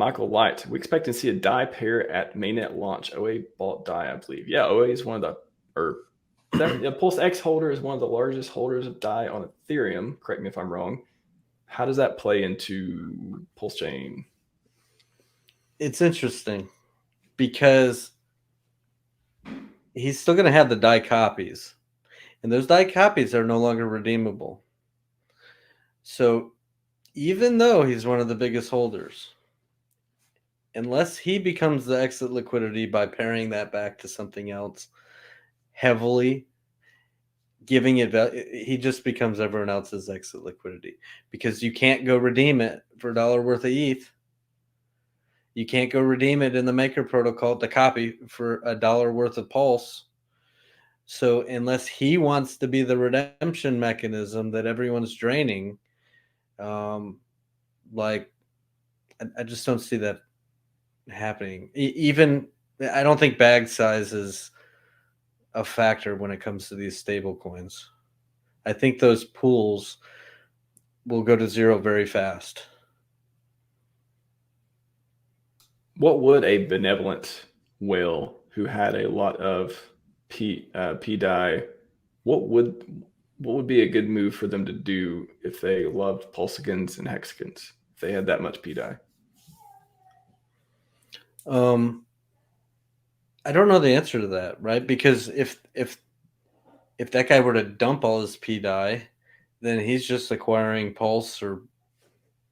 Michael Light, we expect to see a DAI pair at mainnet launch. OA bought DAI, I believe. Yeah, OA is one of the, or PulseX holder is one of the largest holders of DAI on Ethereum. Correct me if I'm wrong. How does that play into PulseChain? It's interesting because he's still going to have the DAI copies, and those DAI copies are no longer redeemable. So even though he's one of the biggest holders, unless he becomes the exit liquidity by pairing that back to something else heavily, giving it value, he just becomes everyone else's exit liquidity, because you can't go redeem it for $1 worth of ETH. You can't go redeem it in the Maker protocol, the copy, for $1 worth of Pulse. So unless he wants to be the redemption mechanism that everyone's draining, like I just don't see that happening. Even I don't think bag size is a factor when it comes to these stable coins. I think those pools will go to zero very fast. What would a benevolent whale who had a lot of PDAI, what would be a good move for them to do if they loved pulsicans and hexagons, if they had that much PDAI? I don't know the answer to that, right? Because if that guy were to dump all his PDAI, then he's just acquiring Pulse or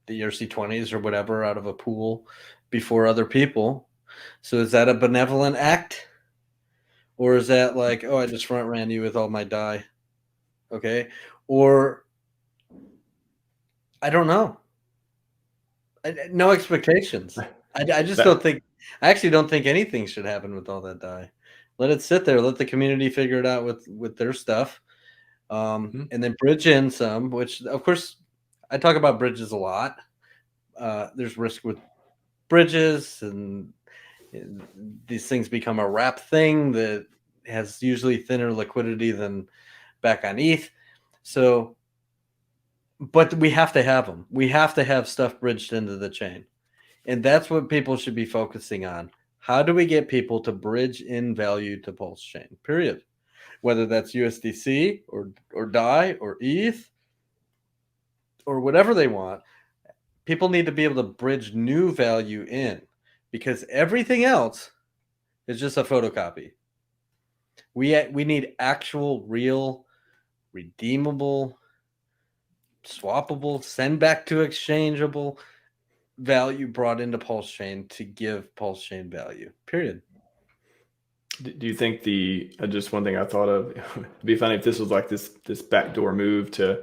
the ERC20s or whatever out of a pool before other people. So is that a benevolent act? Or is that like, oh, I just front ran you with all my DAI? Okay. Or I don't know. No expectations. I just don't think, I actually don't think anything should happen with all that DAI. Let it sit there. Let the community figure it out with their stuff. And then bridge in some, which of course I talk about bridges a lot. There's risk with bridges, and these things become a wrap thing that has usually thinner liquidity than back on ETH. So, but we have to have them. We have to have stuff bridged into the chain. And that's what people should be focusing on. How do we get people to bridge in value to PulseChain, period? Whether that's USDC or DAI or ETH or whatever they want, people need to be able to bridge new value in, because everything else is just a photocopy. We need actual, real, redeemable, swappable, send back to exchangeable value brought into PulseChain to give PulseChain value, period. Do you think just one thing I thought of, it'd be funny if this was like this backdoor move to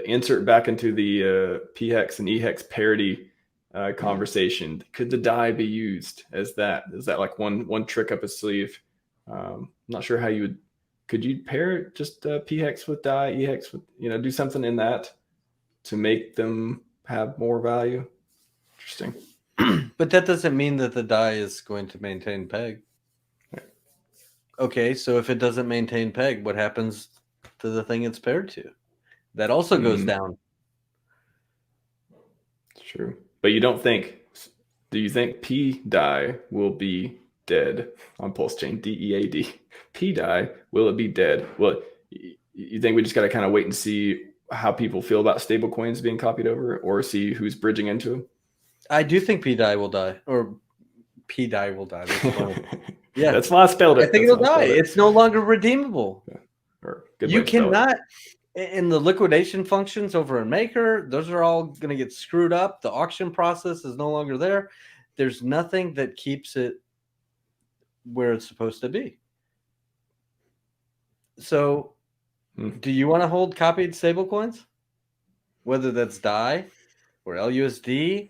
insert back into the PHEX and EHEX parity conversation. Could the DAI be used as that? Is that like one trick up his sleeve? I'm not sure how could you pair just PHEX with DAI, EHEX with, do something in that to make them have more value? Interesting. But that doesn't mean that the DAI is going to maintain peg. Okay, so if it doesn't maintain peg, what happens to the thing it's paired to? That also goes down. True. But do you think PDAI will be dead on PulseChain? DEAD. PDAI, will it be dead? Well, you think we just got to kind of wait and see how people feel about stable coins being copied over, or see who's bridging into them? I do think PDAI will die, or PDAI will die. Yeah, that's why I spelled it. I think it'll die. It's no longer redeemable. Yeah. You cannot, in the liquidation functions over in Maker, those are all going to get screwed up. The auction process is no longer there. There's nothing that keeps it where it's supposed to be. So do you want to hold copied stablecoins? Whether that's DAI or LUSD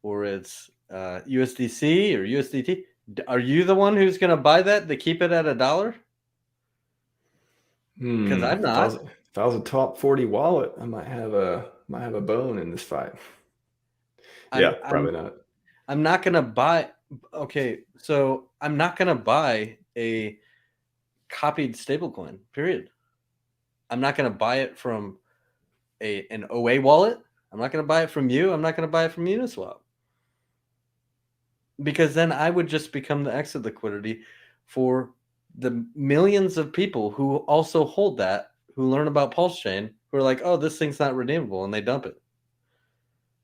or it's USDC or USDT. Are you the one who's going to buy that to keep it at $1? Because I'm not. If I was a top 40 wallet, I might have a bone in this fight. Probably not. I'm not going to buy. Okay, so I'm not going to buy a copied stablecoin, period. I'm not going to buy it from an OA wallet. I'm not going to buy it from you. I'm not going to buy it from Uniswap. because then I would just become the exit liquidity for the millions of people who also hold that, who learn about PulseChain, who are like, oh, this thing's not redeemable, and they dump it.